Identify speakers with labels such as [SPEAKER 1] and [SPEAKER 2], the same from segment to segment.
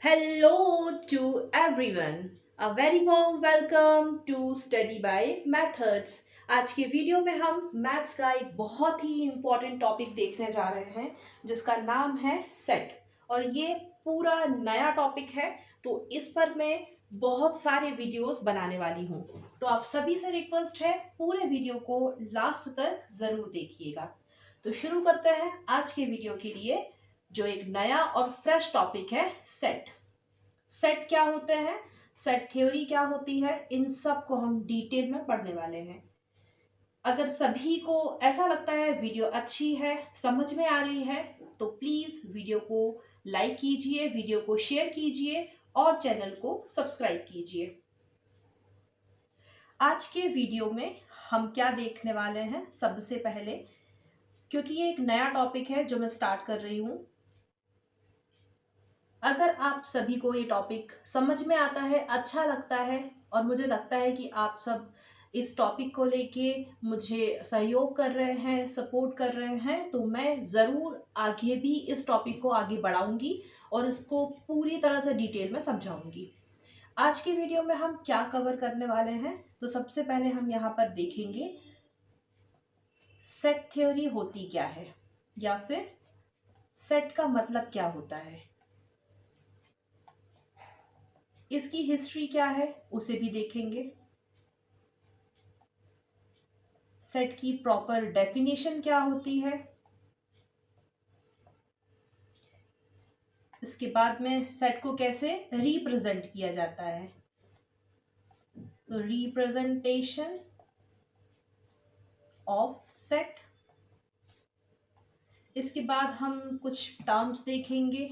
[SPEAKER 1] Hello to everyone. A very warm welcome to Study by Methods. आज के video में हम मैथ्स का एक बहुत ही इम्पोर्टेंट टॉपिक देखने जा रहे हैं जिसका नाम है सेट। और ये पूरा नया टॉपिक है, तो इस पर मैं बहुत सारे वीडियोस बनाने वाली हूँ। तो आप सभी से रिक्वेस्ट है, पूरे वीडियो को लास्ट तक ज़रूर देखिएगा। तो शुरू करते हैं आज के वीडियो के लिए, जो एक नया और फ्रेश टॉपिक है सेट। सेट क्या होते हैं, सेट थ्योरी क्या होती है, इन सब को हम डिटेल में पढ़ने वाले हैं। अगर सभी को ऐसा लगता है वीडियो अच्छी है, समझ में आ रही है, तो प्लीज वीडियो को लाइक कीजिए, वीडियो को शेयर कीजिए और चैनल को सब्सक्राइब कीजिए। आज के वीडियो में हम क्या देखने वाले हैं, सबसे पहले, क्योंकि ये एक नया टॉपिक है जो मैं स्टार्ट कर रही हूं, अगर आप सभी को ये टॉपिक समझ में आता है, अच्छा लगता है और मुझे लगता है कि आप सब इस टॉपिक को लेके मुझे सहयोग कर रहे हैं, सपोर्ट कर रहे हैं, तो मैं ज़रूर आगे भी इस टॉपिक को आगे बढ़ाऊंगी और इसको पूरी तरह से डिटेल में समझाऊंगी। आज की वीडियो में हम क्या कवर करने वाले हैं, तो सबसे पहले हम यहाँ पर देखेंगे सेट थ्योरी होती क्या है, या फिर सेट का मतलब क्या होता है, इसकी हिस्ट्री क्या है उसे भी देखेंगे, सेट की प्रॉपर डेफिनेशन क्या होती है, इसके बाद में सेट को कैसे रिप्रेजेंट किया जाता है, तो रिप्रेजेंटेशन ऑफ सेट। इसके बाद हम कुछ टर्म्स देखेंगे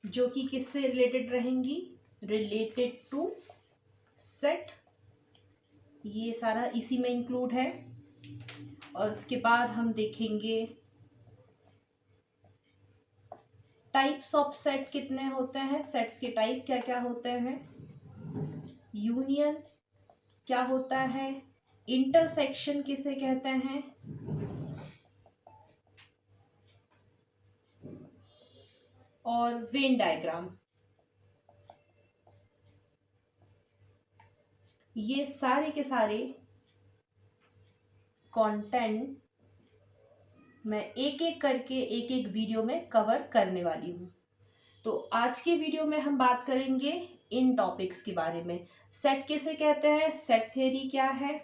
[SPEAKER 1] जो कि किससे रिलेटेड रहेंगी, रिलेटेड टू सेट, ये सारा इसी में इंक्लूड है। और इसके बाद हम देखेंगे टाइप्स ऑफ सेट कितने होते हैं, सेट्स के टाइप क्या क्या होते हैं, यूनियन क्या होता है, इंटरसेक्शन किसे कहते हैं, और वेन डायग्राम। ये सारे के सारे कंटेंट मैं एक एक करके एक एक वीडियो में कवर करने वाली हूँ। तो आज के वीडियो में हम बात करेंगे इन टॉपिक्स के बारे में। सेट किसे कहते हैं, सेट थ्योरी क्या है,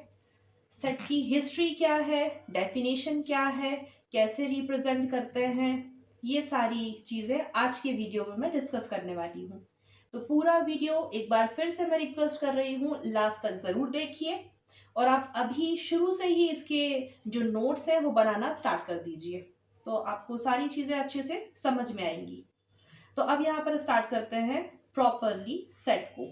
[SPEAKER 1] सेट की हिस्ट्री क्या है, डेफिनेशन क्या है, कैसे रिप्रेजेंट करते हैं, ये सारी चीज़ें आज के वीडियो में मैं डिस्कस करने वाली हूँ। तो पूरा वीडियो एक बार फिर से मैं रिक्वेस्ट कर रही हूँ, लास्ट तक ज़रूर देखिए और आप अभी शुरू से ही इसके जो नोट्स हैं वो बनाना स्टार्ट कर दीजिए, तो आपको सारी चीज़ें अच्छे से समझ में आएंगी। तो अब यहाँ पर स्टार्ट करते हैं प्रॉपरली सेट को।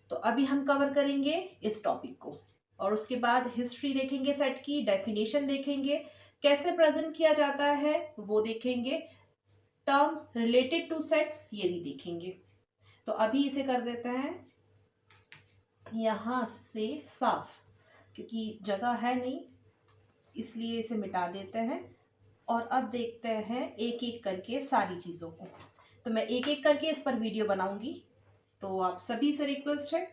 [SPEAKER 1] तो अभी हम कवर करेंगे इस टॉपिक को और उसके बाद हिस्ट्री देखेंगे, सेट की डेफिनेशन देखेंगे, कैसे प्रेजेंट किया जाता है वो देखेंगे, टर्म्स रिलेटेड टू सेट्स ये भी देखेंगे। तो अभी इसे कर देते हैं यहाँ से साफ, क्योंकि जगह है नहीं इसलिए इसे मिटा देते हैं। और अब देखते हैं एक एक करके सारी चीज़ों को। तो मैं एक एक करके इस पर वीडियो बनाऊंगी, तो आप सभी से रिक्वेस्ट है,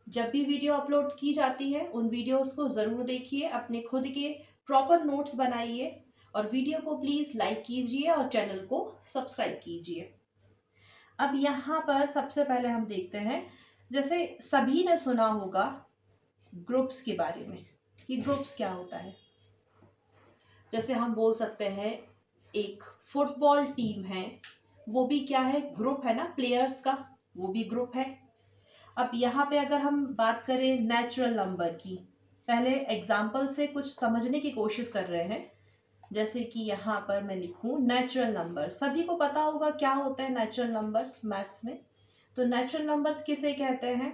[SPEAKER 1] जब भी वीडियो अपलोड की जाती है उन वीडियोस को ज़रूर देखिए, अपने खुद के प्रॉपर नोट्स बनाइए और वीडियो को प्लीज़ लाइक कीजिए और चैनल को सब्सक्राइब कीजिए। अब यहाँ पर सबसे पहले हम देखते हैं, जैसे सभी ने सुना होगा ग्रुप्स के बारे में कि ग्रुप्स क्या होता है। जैसे हम बोल सकते हैं एक फुटबॉल टीम है, वो भी क्या है, ग्रुप है ना, प्लेयर्स का, वो भी ग्रुप है। अब यहाँ पे अगर हम बात करें नेचुरल नंबर की, पहले एग्जाम्पल से कुछ समझने की कोशिश कर रहे हैं। जैसे कि यहाँ पर मैं लिखूं नेचुरल नंबर, सभी को पता होगा क्या होता है नेचुरल नंबर्स मैथ्स में। तो नेचुरल नंबर्स किसे कहते हैं,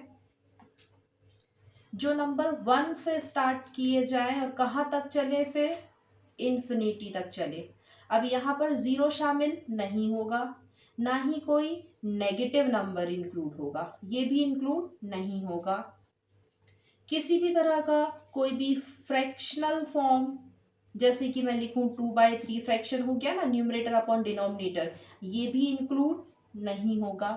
[SPEAKER 1] जो नंबर 1 से स्टार्ट किए जाएं और कहाँ तक चले, फिर इन्फिनिटी तक चले। अब यहाँ पर जीरो शामिल नहीं होगा, ना ही कोई नेगेटिव नंबर इंक्लूड होगा, ये भी इंक्लूड नहीं होगा। किसी भी तरह का कोई भी फ्रैक्शनल फॉर्म, जैसे कि मैं लिखूं 2/3 फ्रैक्शन हो गया ना, न्यूमरेटर अपॉन डिनोमिनेटर, ये भी इंक्लूड नहीं होगा।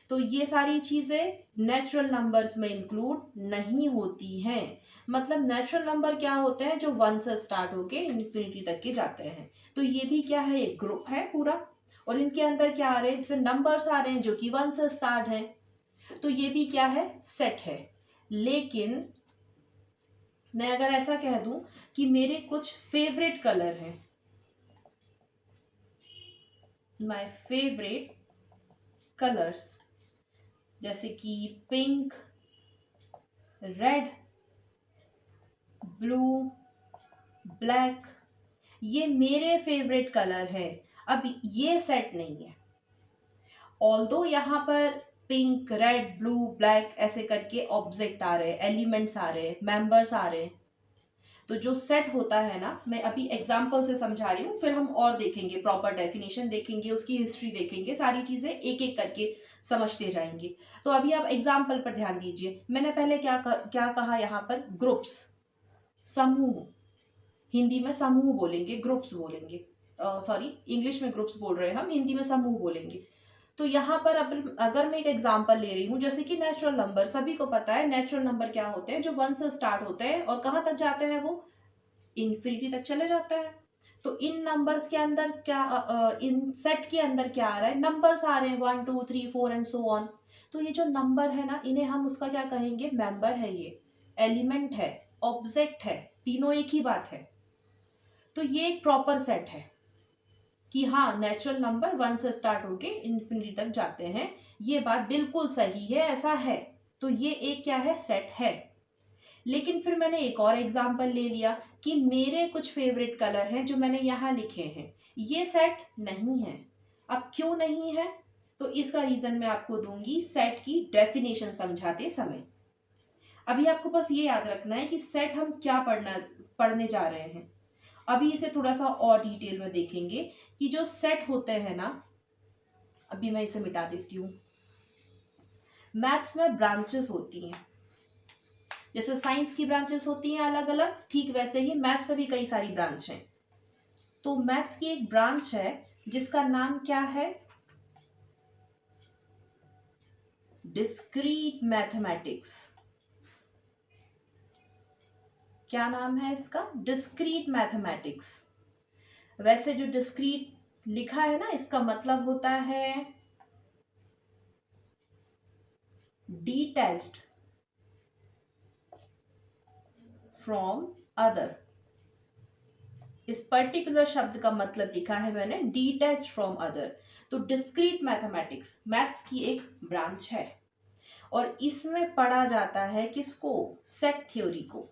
[SPEAKER 1] तो ये सारी चीजें नेचुरल नंबर्स में इंक्लूड नहीं होती हैं। मतलब नेचुरल नंबर क्या होते हैं, जो 1 से स्टार्ट होके इन्फिनिटी तक के जाते हैं। तो ये भी क्या है, एक ग्रुप है पूरा, और इनके अंदर क्या आ रहे हैं, फिर नंबर्स आ रहे हैं जो कि 1 से स्टार्ट है। तो ये भी क्या है, सेट है। लेकिन मैं अगर ऐसा कह दूं कि मेरे कुछ फेवरेट कलर हैं, माय फेवरेट कलर्स, जैसे कि पिंक, रेड, ब्लू, ब्लैक, ये मेरे फेवरेट कलर है। अब ये सेट नहीं है। ऑल्दो यहाँ पर पिंक, रेड, ब्लू, ब्लैक ऐसे करके ऑब्जेक्ट आ रहे हैं, एलिमेंट्स आ रहे हैं, मेंबर्स आ रहे हैं। तो जो सेट होता है ना, मैं अभी एग्जांपल से समझा रही हूँ, फिर हम और देखेंगे, प्रॉपर डेफिनेशन देखेंगे, उसकी हिस्ट्री देखेंगे, सारी चीजें एक एक करके समझते जाएंगे। तो अभी आप एग्जाम्पल पर ध्यान दीजिए। मैंने पहले क्या कहा, यहाँ पर ग्रुप्स, समूह, हिंदी में समूह बोलेंगे, ग्रुप्स बोलेंगे, सॉरी इंग्लिश में ग्रुप्स बोल रहे हैं हम, हिंदी में समूह बोलेंगे। तो यहाँ पर अब अगर मैं एक एग्जांपल ले रही हूँ, जैसे कि नेचुरल नंबर, सभी को पता है नेचुरल नंबर क्या होते हैं, जो 1 से स्टार्ट होते हैं और कहाँ तक जाते हैं, वो इन्फिनिटी तक चले जाते हैं। तो इन नंबर्स के अंदर क्या, इन सेट के अंदर क्या आ रहा है, नंबर्स आ रहे हैं 1 2 3 4 एंड सो ऑन। तो ये जो नंबर है ना, इन्हें हम उसका क्या कहेंगे, मेंबर है, ये एलिमेंट है, ऑब्जेक्ट है, तीनों एक ही बात है। तो ये एक प्रॉपर सेट है कि हाँ, नेचुरल नंबर 1 से स्टार्ट होके इन्फिनिटी तक जाते हैं, ये बात बिल्कुल सही है, ऐसा है। तो ये एक क्या है, सेट है। लेकिन फिर मैंने एक और एग्जांपल ले लिया कि मेरे कुछ फेवरेट कलर हैं जो मैंने यहाँ लिखे हैं, ये सेट नहीं है। अब क्यों नहीं है, तो इसका रीजन मैं आपको दूंगी सेट की डेफिनेशन समझाते समय। अभी आपको बस ये याद रखना है कि सेट हम क्या पढ़ने जा रहे हैं। अभी इसे थोड़ा सा और डिटेल में देखेंगे कि जो सेट होते हैं ना, अभी मैं इसे मिटा देती हूँ। मैथ्स में ब्रांचेस होती हैं, जैसे साइंस की ब्रांचेस होती हैं अलग अलग, ठीक वैसे ही मैथ्स में भी कई सारी ब्रांच हैं। तो मैथ्स की एक ब्रांच है जिसका नाम क्या है, डिस्क्रीट मैथमेटिक्स। क्या नाम है इसका, डिस्क्रीट मैथमेटिक्स। वैसे जो डिस्क्रीट लिखा है ना, इसका मतलब होता है डिटैच्ड फ्रॉम अदर। इस पर्टिकुलर शब्द का मतलब लिखा है मैंने, डिटैच्ड फ्रॉम अदर। तो डिस्क्रीट मैथमेटिक्स मैथ्स की एक ब्रांच है और इसमें पढ़ा जाता है किसको, सेट थ्योरी को।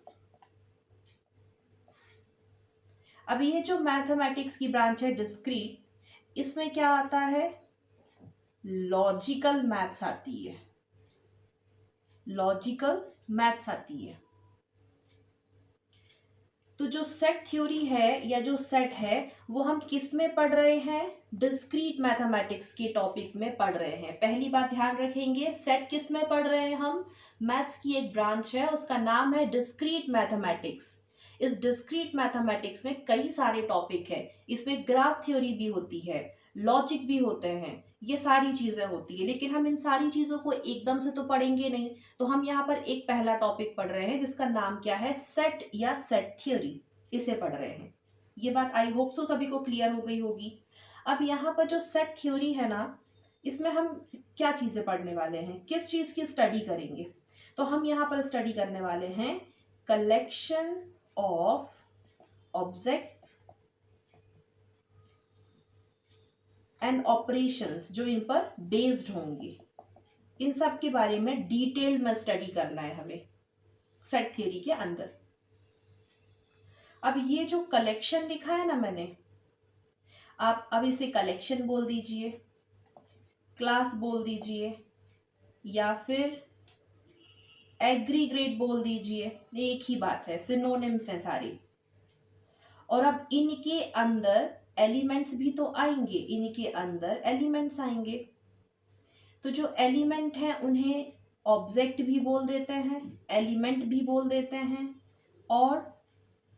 [SPEAKER 1] अब ये जो मैथमेटिक्स की ब्रांच है डिस्क्रीट, इसमें क्या आता है, लॉजिकल मैथ्स आती है, लॉजिकल मैथ्स आती है। तो जो सेट थ्योरी है या जो सेट है, वो हम किस में पढ़ रहे हैं, डिस्क्रीट मैथमेटिक्स के टॉपिक में पढ़ रहे हैं। पहली बात ध्यान रखेंगे, सेट किस में पढ़ रहे हैं हम, मैथ्स की एक ब्रांच है, उसका नाम है डिस्क्रीट मैथमेटिक्स। इस डिस्क्रीट मैथमेटिक्स में कई सारे टॉपिक है, इसमें ग्राफ थ्योरी भी होती है, लॉजिक भी होते हैं, ये सारी चीजें होती है। लेकिन हम इन सारी चीजों को एकदम से तो पढ़ेंगे नहीं, तो हम यहाँ पर एक पहला टॉपिक पढ़ रहे हैं जिसका नाम क्या है, सेट या सेट थ्योरी, इसे पढ़ रहे हैं। ये बात आई होप सो सभी को क्लियर हो गई होगी। अब यहाँ पर जो सेट थ्योरी है ना, इसमें हम क्या चीजें पढ़ने वाले हैं, किस चीज की स्टडी करेंगे, तो हम यहाँ पर स्टडी करने वाले हैं collection of objects and operations जो इन पर बेस्ड होंगे, इन सब के बारे में डिटेल्ड में स्टडी करना है हमें सेट थ्योरी के अंदर। अब ये जो कलेक्शन लिखा है ना मैंने, आप अब इसे कलेक्शन बोल दीजिए, क्लास बोल दीजिए, या फिर एग्रीगेट बोल दीजिए, एक ही बात है, सिनोनिम्स हैं सारी। और अब इनके अंदर एलिमेंट्स भी तो आएंगे, इनके अंदर एलिमेंट्स आएंगे। तो जो एलिमेंट हैं उन्हें ऑब्जेक्ट भी बोल देते हैं, एलिमेंट भी बोल देते हैं, और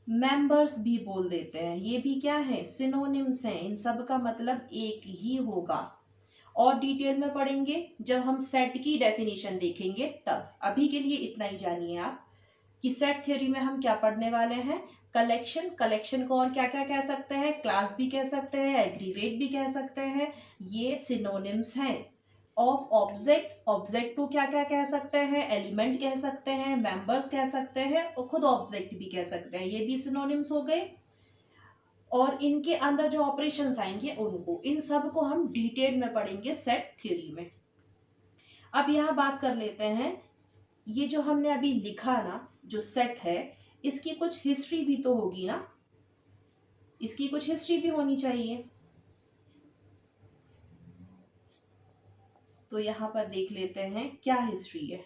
[SPEAKER 1] मेंबर्स भी बोल देते हैं। ये भी क्या है, सिनोनिम्स हैं, इन सब का मतलब एक ही होगा। और डिटेल में पढ़ेंगे जब हम सेट की डेफिनेशन देखेंगे तब। अभी के लिए इतना ही जानिए आप कि सेट थ्योरी में हम क्या पढ़ने वाले हैं। कलेक्शन, कलेक्शन को और क्या क्या कह सकते हैं, क्लास भी कह सकते हैं, एग्रीगेट भी कह सकते हैं, ये सिनोनिम्स हैं। ऑफ ऑब्जेक्ट, ऑब्जेक्ट को क्या क्या कह सकते हैं, एलिमेंट कह सकते हैं, मेंबर्स कह सकते हैं और खुद ऑब्जेक्ट भी कह सकते हैं, ये भी सिनोनिम्स हो गए। और इनके अंदर जो ऑपरेशंस आएंगे उनको, इन सब को हम डिटेल में पढ़ेंगे सेट थ्योरी में। अब यहाँ बात कर लेते हैं, ये जो हमने अभी लिखा ना, जो सेट है, इसकी कुछ हिस्ट्री भी तो होगी ना, इसकी कुछ हिस्ट्री भी होनी चाहिए। तो यहाँ पर देख लेते हैं क्या हिस्ट्री है।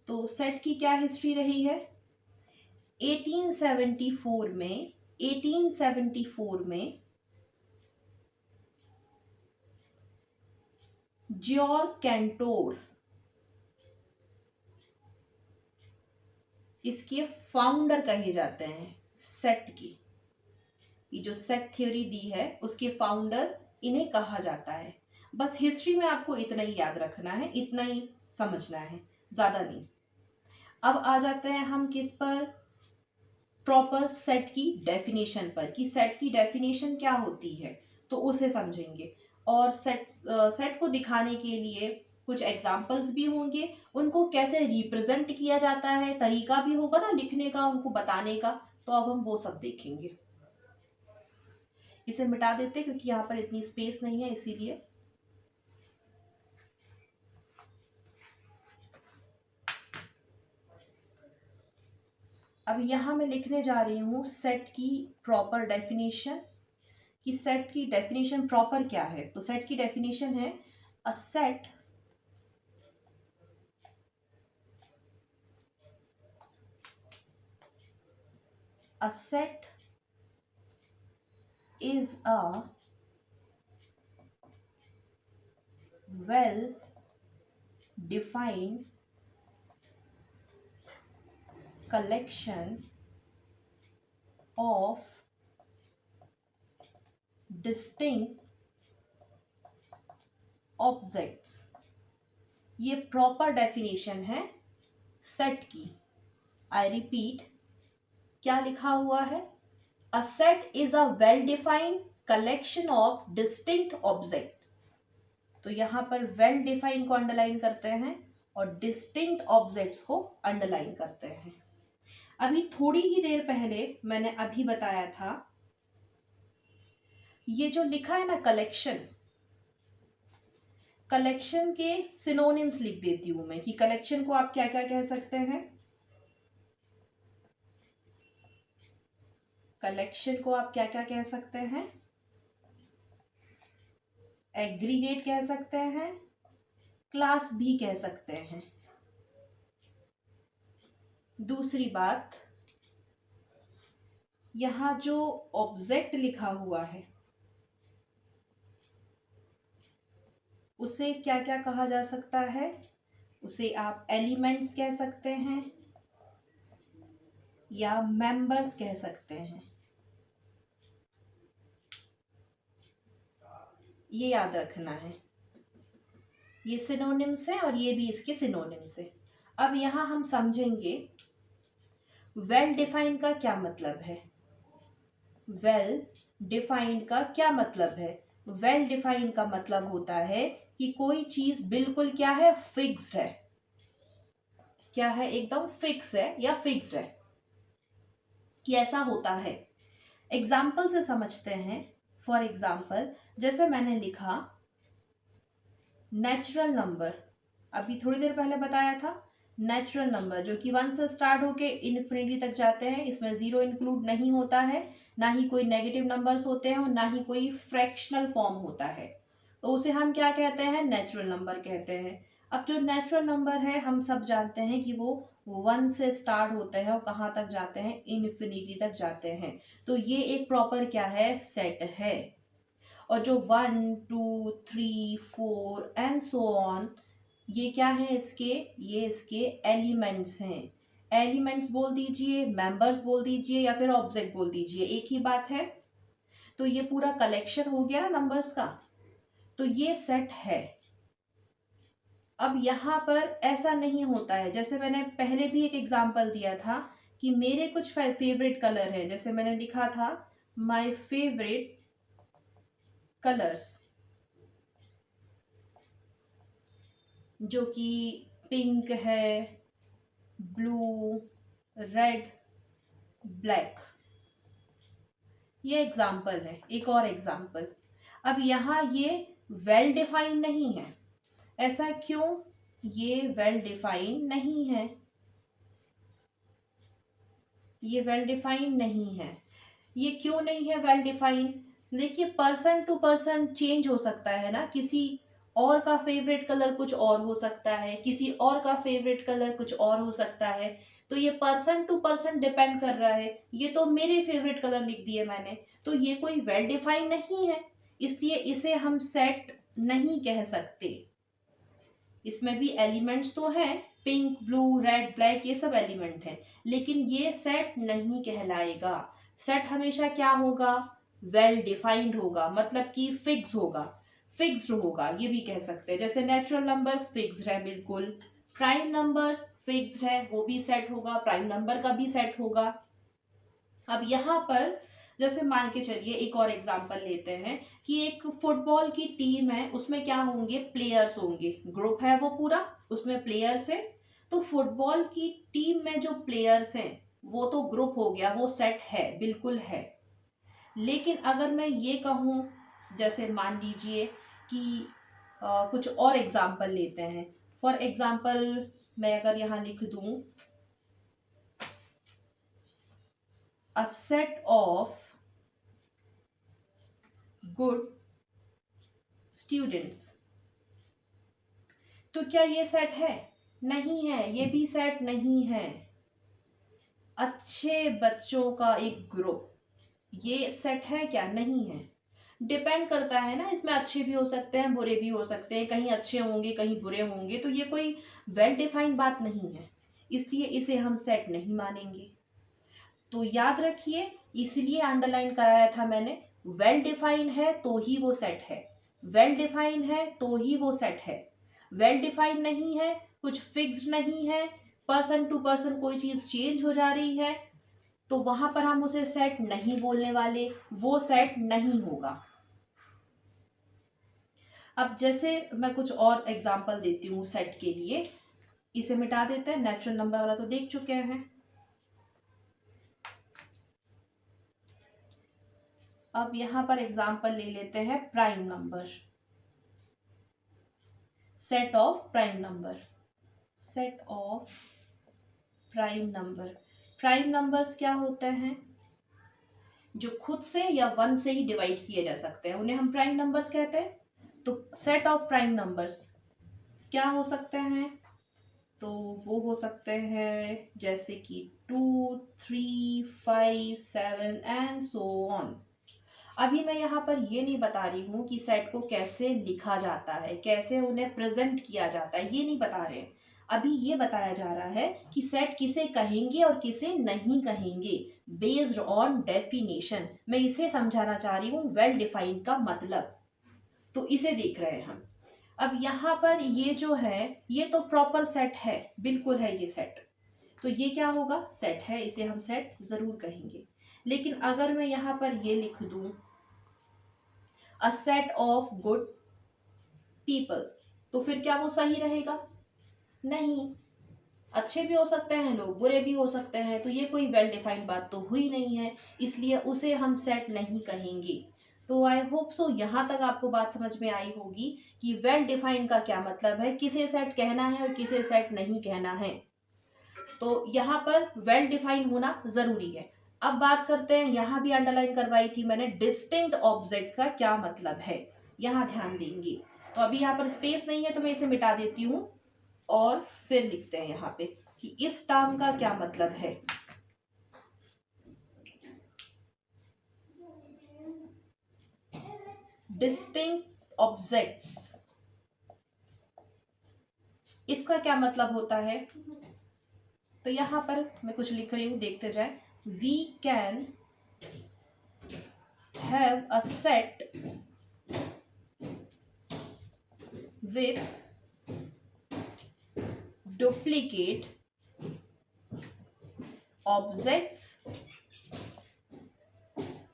[SPEAKER 1] तो सेट की क्या हिस्ट्री रही है, 1874 में जॉर्ज कैंटोर इसके फाउंडर कहे जाते हैं सेट की। ये जो सेट थ्योरी दी है उसके फाउंडर इन्हें कहा जाता है। बस हिस्ट्री में आपको इतना ही याद रखना है, इतना ही समझना है, ज्यादा नहीं। अब आ जाते हैं हम किस पर, प्रॉपर सेट की डेफिनेशन पर, कि सेट की डेफिनेशन क्या होती है, तो उसे समझेंगे। और सेट को दिखाने के लिए कुछ एग्जाम्पल्स भी होंगे, उनको कैसे रिप्रेजेंट किया जाता है, तरीका भी होगा ना लिखने का, उनको बताने का, तो अब हम वो सब देखेंगे। इसे मिटा देते क्योंकि यहाँ पर इतनी स्पेस नहीं है, इसीलिए। अब यहाँ मैं लिखने जा रही हूँ सेट की प्रॉपर डेफिनेशन, कि सेट की डेफिनेशन प्रॉपर क्या है। तो सेट की डेफिनेशन है, a set is a well defined collection of distinct objects। ये प्रॉपर डेफिनेशन है सेट की। आई रिपीट, क्या लिखा हुआ है, a set is a well defined collection of distinct object. तो यहां पर वेल डिफाइंड को अंडरलाइन करते हैं और डिस्टिंक्ट ऑब्जेक्ट्स को अंडरलाइन करते हैं। अभी थोड़ी ही देर पहले मैंने अभी बताया था, ये जो लिखा है ना कलेक्शन, कलेक्शन के सिनोनिम्स लिख देती हूं मैं, कि कलेक्शन को आप क्या क्या कह सकते हैं। कलेक्शन को आप क्या क्या कह सकते हैं, एग्रीगेट कह सकते हैं, क्लास भी कह सकते हैं। दूसरी बात, यहां जो ऑब्जेक्ट लिखा हुआ है उसे क्या क्या कहा जा सकता है, उसे आप एलिमेंट्स कह सकते हैं या मेंबर्स कह सकते हैं। ये याद रखना है, ये सिनोनिम्स है और ये भी इसके सिनोनिम्स है। अब यहां हम समझेंगे वेल डिफाइंड का क्या मतलब है। वेल डिफाइंड का क्या मतलब है, वेल डिफाइंड का मतलब होता है कि कोई चीज बिल्कुल क्या है, फिक्स्ड है। क्या है, एकदम फिक्स है या फिक्स्ड है, कि ऐसा होता है। एग्जाम्पल से समझते हैं। फॉर एग्जाम्पल, जैसे मैंने लिखा नेचुरल नंबर, अभी थोड़ी देर पहले बताया था, नेचुरल नंबर जो कि 1 से स्टार्ट होके इन्फिनिटी तक जाते हैं, इसमें 0 इंक्लूड नहीं होता है, ना ही कोई नेगेटिव नंबर्स होते हैं और ना ही कोई फ्रैक्शनल फॉर्म होता है, तो उसे हम क्या कहते हैं, नेचुरल नंबर कहते हैं। अब जो नेचुरल नंबर है हम सब जानते हैं कि वो 1 से स्टार्ट होते हैं और कहाँ तक जाते हैं, इन्फिनिटी तक जाते हैं। तो ये एक प्रॉपर क्या है, सेट है। और जो 1 2 3 4 एंड सो ऑन, ये क्या है इसके, ये इसके एलिमेंट्स हैं। एलिमेंट्स बोल दीजिए, मेंबर्स बोल दीजिए या फिर ऑब्जेक्ट बोल दीजिए, एक ही बात है। तो ये पूरा कलेक्शन हो गया ना नंबर्स का। तो ये सेट है। अब यहाँ पर ऐसा नहीं होता है, जैसे मैंने पहले भी एक एग्जांपल दिया था कि मेरे कुछ फेवरेट कलर हैं, जैसे मैंने लिखा था माय फेवरेट कलर्स, जो कि पिंक है, ब्लू, रेड, ब्लैक। ये एग्जाम्पल है, एक और एग्जाम्पल। अब यहाँ ये वेल डिफाइंड नहीं है। ऐसा क्यों? ये वेल डिफाइंड नहीं है, ये वेल डिफाइंड नहीं है। ये क्यों नहीं है वेल डिफाइंड? देखिए, पर्सन टू पर्सन चेंज हो सकता है ना, किसी और का फेवरेट कलर कुछ और हो सकता है, किसी और का फेवरेट कलर कुछ और हो सकता है। तो ये पर्सन टू पर्सन डिपेंड कर रहा है। ये तो मेरे फेवरेट कलर लिख दिए मैंने, तो ये कोई वेल डिफाइंड नहीं है, इसलिए इसे हम सेट नहीं कह सकते। इसमें भी एलिमेंट्स तो हैं, पिंक, ब्लू, रेड, ब्लैक, ये सब एलिमेंट हैं, लेकिन ये सेट नहीं कहलाएगा। सेट हमेशा क्या होगा? वेल डिफाइंड होगा, मतलब कि फिक्स होगा, फिक्स्ड होगा, ये भी कह सकते हैं। जैसे नेचुरल नंबर फिक्स्ड है बिल्कुल, प्राइम नंबर्स फिक्स्ड है, वो भी सेट होगा, प्राइम नंबर का भी सेट होगा। अब यहाँ पर जैसे मान के चलिए एक और एग्जांपल लेते हैं कि एक फुटबॉल की टीम है, उसमें क्या होंगे? प्लेयर्स होंगे, ग्रुप है वो पूरा, उसमें प्लेयर्स है। तो फुटबॉल की टीम में जो प्लेयर्स हैं वो तो ग्रुप हो गया, वो सेट है, बिल्कुल है। लेकिन अगर मैं ये कहूँ, जैसे मान लीजिए कि कुछ और एग्जांपल लेते हैं। फॉर एग्जांपल मैं अगर यहाँ लिख दूं a set of good students, तो क्या ये सेट है? नहीं है, ये भी सेट नहीं है। अच्छे बच्चों का एक ग्रुप, ये सेट है क्या? नहीं है। डिपेंड करता है ना, इसमें अच्छे भी हो सकते हैं, बुरे भी हो सकते हैं, कहीं अच्छे होंगे कहीं बुरे होंगे, तो ये कोई वेल डिफाइंड बात नहीं है, इसलिए इसे हम सेट नहीं मानेंगे। तो याद रखिए, इसलिए अंडरलाइन कराया था मैंने, वेल डिफाइंड है तो ही वो सेट है, वेल डिफाइंड है तो ही वो सेट है। वेल डिफाइंड नहीं है, कुछ फिक्स्ड नहीं है, पर्सन टू पर्सन कोई चीज चेंज हो जा रही है, तो वहां पर हम उसे सेट नहीं बोलने वाले, वो सेट नहीं होगा। अब जैसे मैं कुछ और एग्जांपल देती हूँ सेट के लिए, इसे मिटा देते हैं, नेचुरल नंबर वाला तो देख चुके हैं। अब यहां पर एग्जांपल ले लेते हैं prime number, set of prime number, set of prime number. Prime numbers क्या होते हैं? जो खुद से या वन से ही डिवाइड किए जा सकते हैं, उन्हें हम प्राइम नंबर्स कहते हैं। तो सेट ऑफ प्राइम नंबर्स क्या हो सकते हैं? तो वो हो सकते हैं जैसे कि 2, 3, 5, 7 एंड सो ऑन। अभी मैं यहाँ पर ये नहीं बता रही हूँ कि सेट को कैसे लिखा जाता है, कैसे उन्हें प्रेजेंट किया जाता है, ये नहीं बता रहे। अभी ये बताया जा रहा है कि सेट किसे कहेंगे और किसे नहीं कहेंगे, बेस्ड ऑन डेफिनेशन। मैं इसे समझाना चाह रही हूँ, वेल डिफाइंड का मतलब। तो इसे देख रहे हैं हम। अब यहाँ पर ये जो है, ये तो प्रॉपर सेट है, बिल्कुल है ये सेट, तो ये क्या होगा? सेट है, इसे हम सेट जरूर कहेंगे। लेकिन अगर मैं यहाँ पर ये लिख दूं a set of good people, तो फिर क्या वो सही रहेगा? नहीं, अच्छे भी हो सकते हैं लोग, बुरे भी हो सकते हैं, तो ये कोई वेल डिफाइंड बात तो हुई नहीं है, इसलिए उसे हम सेट नहीं कहेंगे। तो आई होप सो यहाँ तक आपको बात समझ में आई होगी कि वेल डिफाइंड का क्या मतलब है, किसे सेट कहना है और किसे सेट नहीं कहना है। तो यहाँ पर वेल डिफाइंड होना जरूरी है। अब बात करते हैं, यहां भी अंडरलाइन करवाई थी मैंने, डिस्टिंक्ट ऑब्जेक्ट का क्या मतलब है, यहां ध्यान देंगे। तो अभी यहाँ पर स्पेस नहीं है तो मैं इसे मिटा देती हूं और फिर लिखते हैं यहाँ पे कि इस टर्म का क्या मतलब है। डिस्टिंक्ट ऑब्जेक्ट्स, इसका क्या मतलब होता है? तो यहां पर मैं कुछ लिख रही हूं, देखते जाए। We can have a set with duplicate objects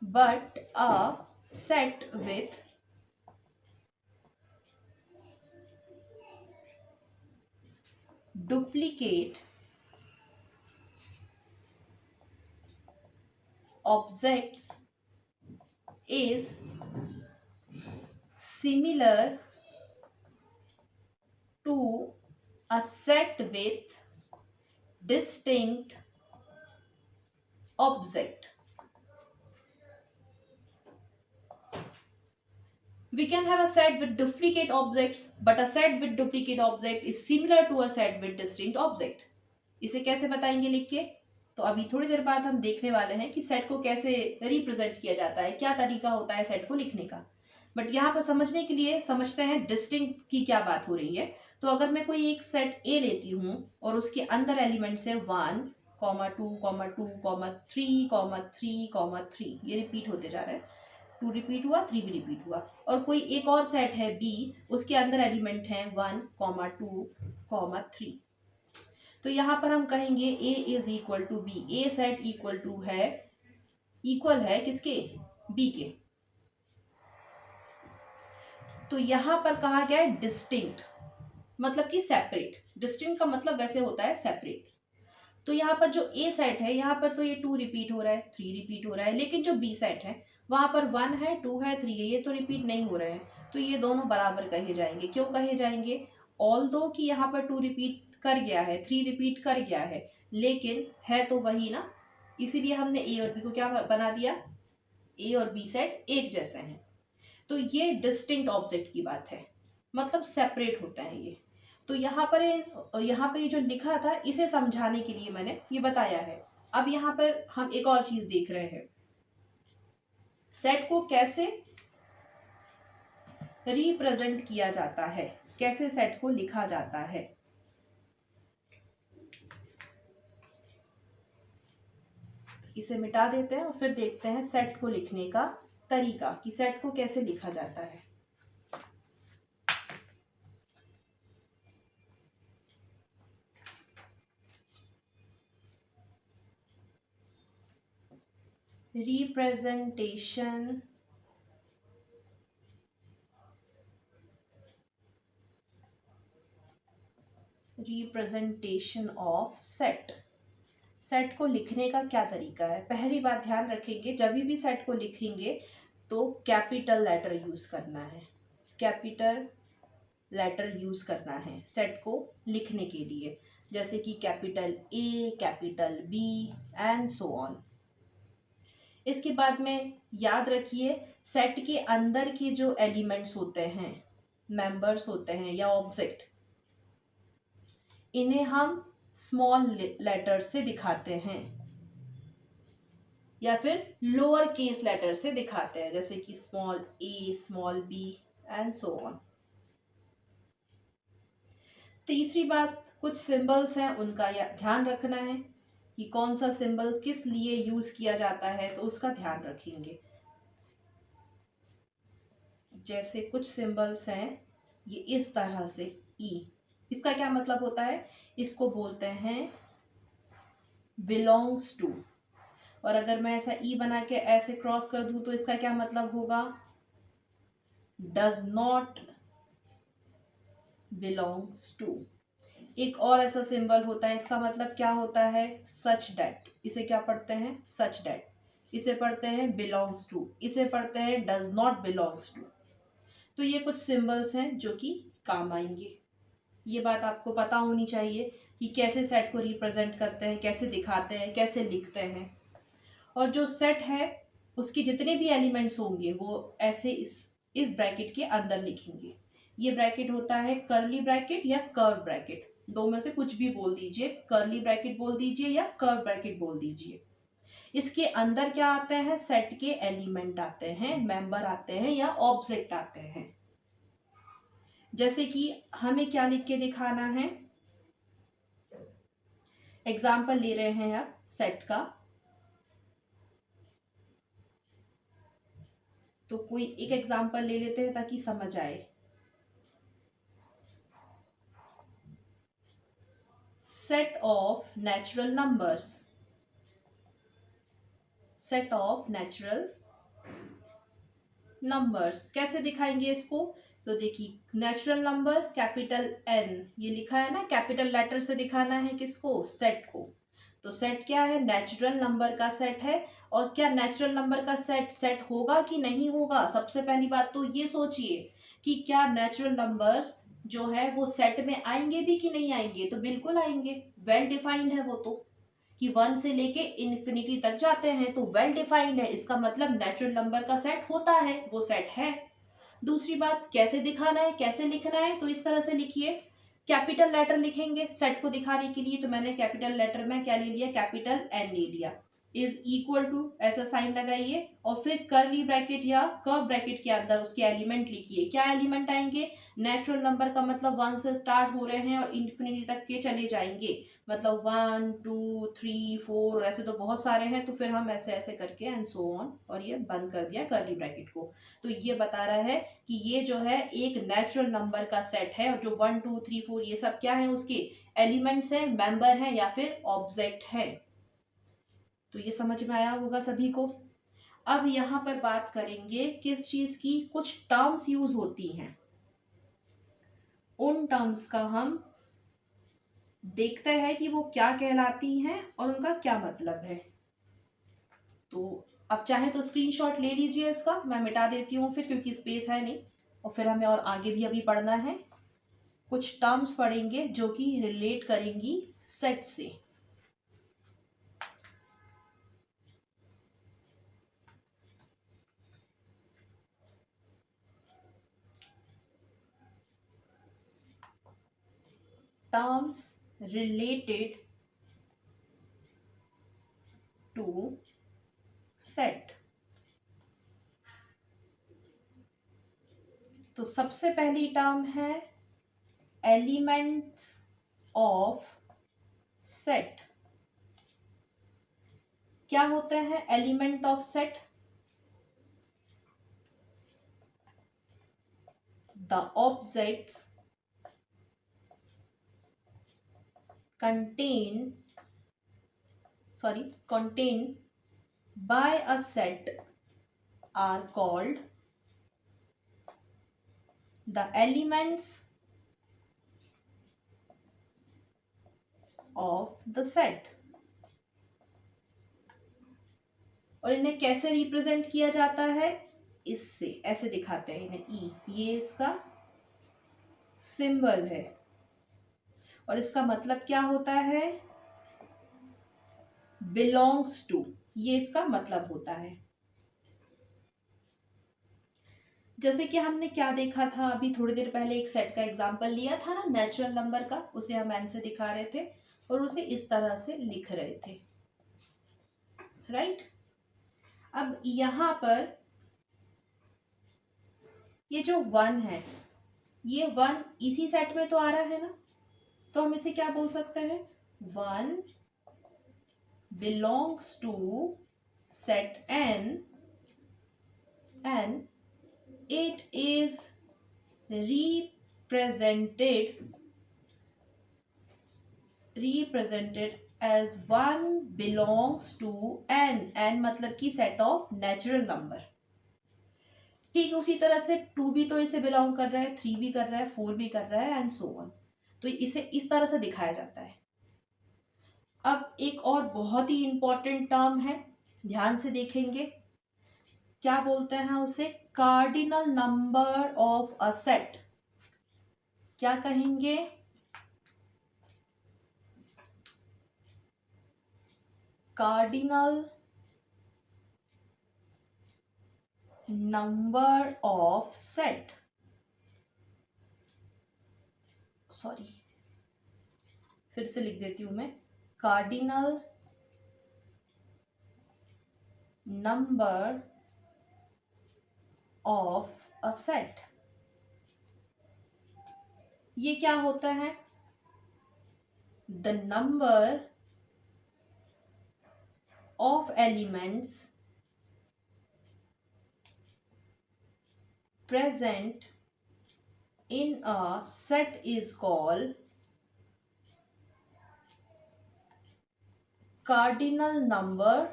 [SPEAKER 1] but a set with duplicate objects is similar to a set with distinct object. We can have a set with duplicate objects, but a set with duplicate object is similar to a set with distinct object. इसे कैसे बताएंगे लिख के? तो अभी थोड़ी देर बाद हम देखने वाले हैं कि सेट को कैसे रिप्रेजेंट किया जाता है, क्या तरीका होता है सेट को लिखने का। बट यहाँ पर समझने के लिए समझते हैं डिस्टिंक्ट की क्या बात हो रही है। तो अगर मैं कोई एक सेट ए लेती हूँ और उसके अंदर एलिमेंट्स है 1, 2, 2, 3, 3, ये रिपीट होते जा रहे हैं। 2 रिपीट हुआ, 3 भी रिपीट हुआ। और कोई एक और सेट है बी, उसके अंदर एलिमेंट है 1, 2, 3। तो यहाँ पर हम कहेंगे A is equal to B. A set equal है किसके? बी के। तो यहाँ पर कहा गया है डिस्टिंक्ट, मतलब कि सेपरेट। डिस्टिंक्ट का मतलब वैसे होता है सेपरेट। तो यहाँ पर जो ए सेट है, यहाँ पर तो ये 2 रिपीट हो रहा है, 3 रिपीट हो रहा है, लेकिन जो बी सेट है वहां पर 1 है, 2 है, 3 है, ये तो रिपीट नहीं हो रहे हैं। तो ये दोनों बराबर कहे जाएंगे। क्यों कहे जाएंगे? ऑल्दो कि यहाँ पर 2 रिपीट कर गया है, 3 रिपीट कर गया है, लेकिन है तो वही ना, इसीलिए हमने ए और बी को क्या बना दिया? ए और बी सेट एक जैसे हैं। तो ये डिस्टिंक्ट ऑब्जेक्ट की बात है, मतलब सेपरेट होता है ये। तो यहाँ पे ये जो लिखा था इसे समझाने के लिए मैंने ये बताया है। अब यहाँ पर हम एक और चीज देख रहे हैं, सेट को कैसे रिप्रेजेंट किया जाता है, कैसे सेट को लिखा जाता है। इसे मिटा देते हैं और फिर देखते हैं सेट को लिखने का तरीका कि सेट को कैसे लिखा जाता है। Representation of set. सेट को लिखने का क्या तरीका है? पहली बात ध्यान रखेंगे, जब भी सेट को लिखेंगे तो कैपिटल लेटर यूज करना है। कैपिटल लेटर यूज करना है सेट को लिखने के लिए, जैसे कि capital A, capital B and so on. इसके बाद में याद रखिए, सेट के अंदर के जो एलिमेंट्स होते हैं, मेंबर्स होते हैं या ऑब्जेक्ट, इन्हें हम स्मॉल लेटर से दिखाते हैं या फिर लोअर केस लेटर से दिखाते हैं, जैसे कि small a, small b and so on. तीसरी बात, कुछ सिंबल्स हैं, उनका ध्यान रखना है कि कौन सा सिंबल किस लिए यूज किया जाता है, तो उसका ध्यान रखेंगे। जैसे कुछ सिंबल्स हैं ये इस तरह से, ई, इसका क्या मतलब होता है? इसको बोलते हैं बिलोंग्स टू। और अगर मैं ऐसा ई बना के ऐसे क्रॉस कर दूं तो इसका क्या मतलब होगा? Does not belongs to. एक और ऐसा सिंबल होता है, इसका मतलब क्या होता है? सच डेट। इसे क्या पढ़ते हैं? सच डेट। इसे पढ़ते हैं बिलोंग्स टू, इसे पढ़ते हैं डज नॉट बिलोंग्स टू। तो ये कुछ सिंबल्स हैं जो कि काम आएंगे। ये बात आपको पता होनी चाहिए कि कैसे सेट को रिप्रेजेंट करते हैं, कैसे दिखाते हैं, कैसे लिखते हैं। और जो सेट है उसके जितने भी एलिमेंट्स होंगे वो ऐसे इस ब्रैकेट के अंदर लिखेंगे। ये ब्रैकेट होता है कर्ली ब्रैकेट या कर्व ब्रैकेट, दो में से कुछ भी बोल दीजिए, कर्ली ब्रैकेट बोल दीजिए या कर्व ब्रैकेट बोल दीजिए। इसके अंदर क्या आते हैं? सेट के एलिमेंट आते हैं, मेंबर आते हैं या ऑब्जेक्ट आते हैं। जैसे कि हमें क्या लिख के दिखाना है, एग्जाम्पल ले रहे हैं आप सेट का। तो कोई एक एग्जाम्पल ले लेते हैं ताकि समझ आए। Set of natural numbers, set of natural numbers. कैसे दिखाएंगे इसको? तो देखिए, नेचुरल नंबर कैपिटल एन, ये लिखा है ना, कैपिटल लेटर से दिखाना है किसको? सेट को। तो सेट क्या है? नेचुरल नंबर का सेट है। और क्या नेचुरल नंबर का सेट सेट होगा कि नहीं होगा? सबसे पहली बात तो ये सोचिए कि क्या नेचुरल नंबर्स जो है वो सेट में आएंगे भी कि नहीं आएंगे? तो बिल्कुल आएंगे, वेल डिफाइंड है वो तो, कि 1 से लेके इन्फिनिटी तक जाते हैं, तो वेल डिफाइंड है, इसका मतलब नेचुरल नंबर का सेट होता है, वो सेट है। दूसरी बात, कैसे दिखाना है, कैसे लिखना है? तो इस तरह से लिखिए, कैपिटल लेटर लिखेंगे सेट को दिखाने के लिए। तो मैंने कैपिटल लेटर में क्या ले लिया? कैपिटल एन ले लिया। इज इक्वल टू ऐसा साइन लगाइए और फिर कर्ली ब्रैकेट या कर्व ब्रैकेट के अंदर उसके एलिमेंट लिखिए। क्या एलिमेंट आएंगे? नेचुरल नंबर का मतलब 1 से स्टार्ट हो रहे हैं और इन्फिनिटी तक के चले जाएंगे, मतलब 1 2 3 4, ऐसे तो बहुत सारे हैं, तो फिर हम ऐसे ऐसे करके एंड सो ऑन, और ये बंद कर दिया कर्ली ब्रैकेट को। तो ये बता रहा है कि ये जो है एक नेचुरल नंबर का सेट है, और जो 1 2 3 4 ये सब क्या है? उसके एलिमेंट्स हैं, मेंबर हैं या फिर ऑब्जेक्ट है। तो ये समझ में आया होगा सभी को। अब यहां पर बात करेंगे किस चीज की? कुछ टर्म्स यूज होती हैं, उन टर्म्स का हम देखते हैं कि वो क्या कहलाती हैं और उनका क्या मतलब है। तो अब चाहे तो स्क्रीनशॉट ले लीजिए इसका, मैं मिटा देती हूँ फिर, क्योंकि स्पेस है नहीं, और फिर हमें और आगे भी अभी पढ़ना है। कुछ टर्म्स पढ़ेंगे जो कि रिलेट करेंगी सेट से। Terms related to set. तो सबसे पहली टर्म है एलिमेंट्स ऑफ सेट। क्या होते हैं element of set? The objects contained by a set are called the elements of the set। और इन्हें कैसे रिप्रेजेंट किया जाता है? इससे ऐसे दिखाते हैं इन्हें, ई, ये इसका सिंबल है, और इसका मतलब क्या होता है? बिलोंग्स टू, ये इसका मतलब होता है। जैसे कि हमने क्या देखा था अभी थोड़ी देर पहले, एक सेट का एग्जांपल लिया था ना नेचुरल नंबर का, उसे हम एन से दिखा रहे थे और उसे इस तरह से लिख रहे थे, राइट। अब यहां पर ये जो 1 है, ये 1 इसी सेट में तो आ रहा है ना, तो हम इसे क्या बोल सकते हैं? 1 belongs to set n and it is represented as 1 belongs to n मतलब की सेट ऑफ नेचुरल नंबर। ठीक उसी तरह से 2 भी तो इसे बिलोंग कर रहा है, 3 भी कर रहा है, 4 भी कर रहा है एंड सो ऑन। तो इसे इस तरह से दिखाया जाता है। अब एक और बहुत ही इंपॉर्टेंट टर्म है, ध्यान से देखेंगे, क्या बोलते हैं उसे? Cardinal number of a set. क्या कहेंगे? Cardinal number of set, sorry फिर से लिख देती हूं मैं, cardinal number of a set. ये क्या होता है? The number of elements present in a set is called cardinal number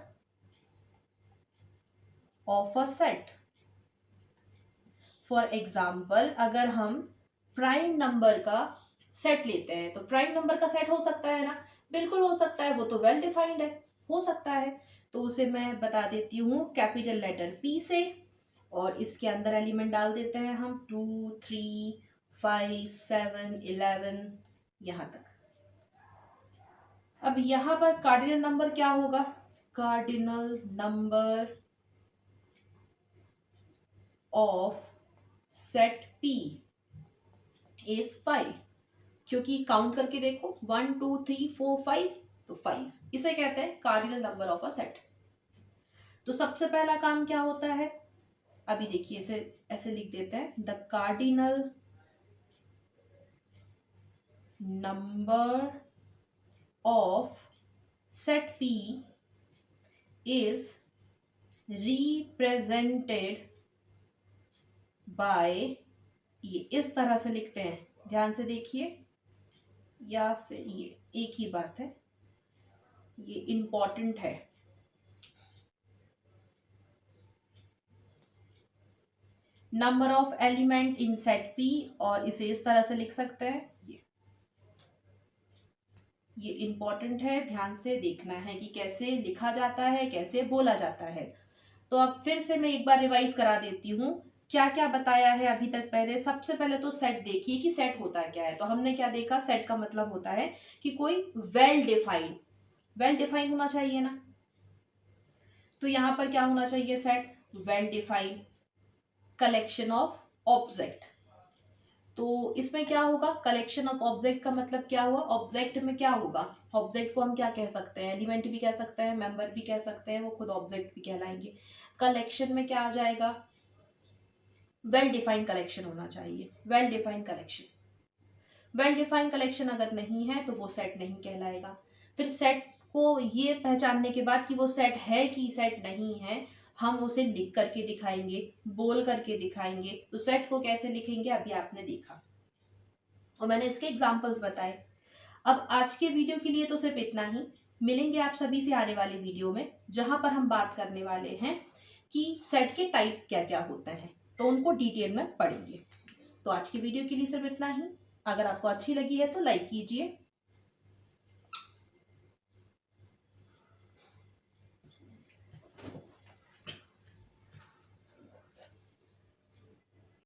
[SPEAKER 1] of a set. For example, अगर हम प्राइम नंबर का सेट लेते हैं तो प्राइम नंबर का सेट हो सकता है ना? बिल्कुल हो सकता है, वो तो वेल डिफाइंड है, हो सकता है। तो उसे मैं बता देती हूँ कैपिटल लेटर पी से, और इसके अंदर एलिमेंट डाल देते हैं हम 2, 3, 5, 7, 11 यहाँ तक। अब यहाँ पर कार्डिनल नंबर क्या होगा? Cardinal number of set P is 5, क्योंकि काउंट करके देखो 1, 2, 3, 4, 5, तो 5 इसे कहते हैं cardinal number of a set. तो सबसे पहला काम क्या होता है? अभी देखिए, इसे ऐसे लिख देते हैं, the cardinal number of set P is represented by, ये इस तरह से लिखते हैं, ध्यान से देखिए, या फिर ये एक ही बात है, ये इंपॉर्टेंट है। Number of element in set P, और इसे इस तरह से लिख सकते हैं, ये इंपॉर्टेंट है, ध्यान से देखना है कि कैसे लिखा जाता है, कैसे बोला जाता है। तो अब फिर से मैं एक बार रिवाइज करा देती हूँ क्या क्या बताया है अभी तक। पहले, सबसे पहले तो सेट देखिए कि सेट होता क्या है। तो हमने क्या देखा? सेट का मतलब होता है कि कोई वेल डिफाइंड होना चाहिए ना। तो यहां पर क्या होना चाहिए? Set well defined collection of object. तो इसमें क्या होगा? कलेक्शन ऑफ ऑब्जेक्ट का मतलब क्या हुआ? ऑब्जेक्ट में क्या होगा? ऑब्जेक्ट को हम क्या कह सकते हैं? एलिमेंट भी कह सकते हैं, मेंबर भी कह सकते हैं, वो खुद ऑब्जेक्ट भी कहलाएंगे। कलेक्शन में क्या आ जाएगा? वेल डिफाइंड कलेक्शन होना चाहिए, well defined collection. Well defined collection अगर नहीं है तो वो सेट नहीं कहलाएगा। फिर सेट को ये पहचानने के बाद कि वो सेट है कि सेट नहीं है, हम उसे लिख करके दिखाएंगे, बोल करके दिखाएंगे। तो सेट को कैसे लिखेंगे अभी आपने देखा, और मैंने इसके एग्जाम्पल्स बताए। अब आज के वीडियो के लिए तो सिर्फ इतना ही। मिलेंगे आप सभी से आने वाले वीडियो में, जहां पर हम बात करने वाले हैं कि सेट के टाइप क्या क्या होते हैं, तो उनको डिटेल में पढ़ेंगे। तो आज के वीडियो के लिए सिर्फ इतना ही। अगर आपको अच्छी लगी है तो लाइक कीजिए,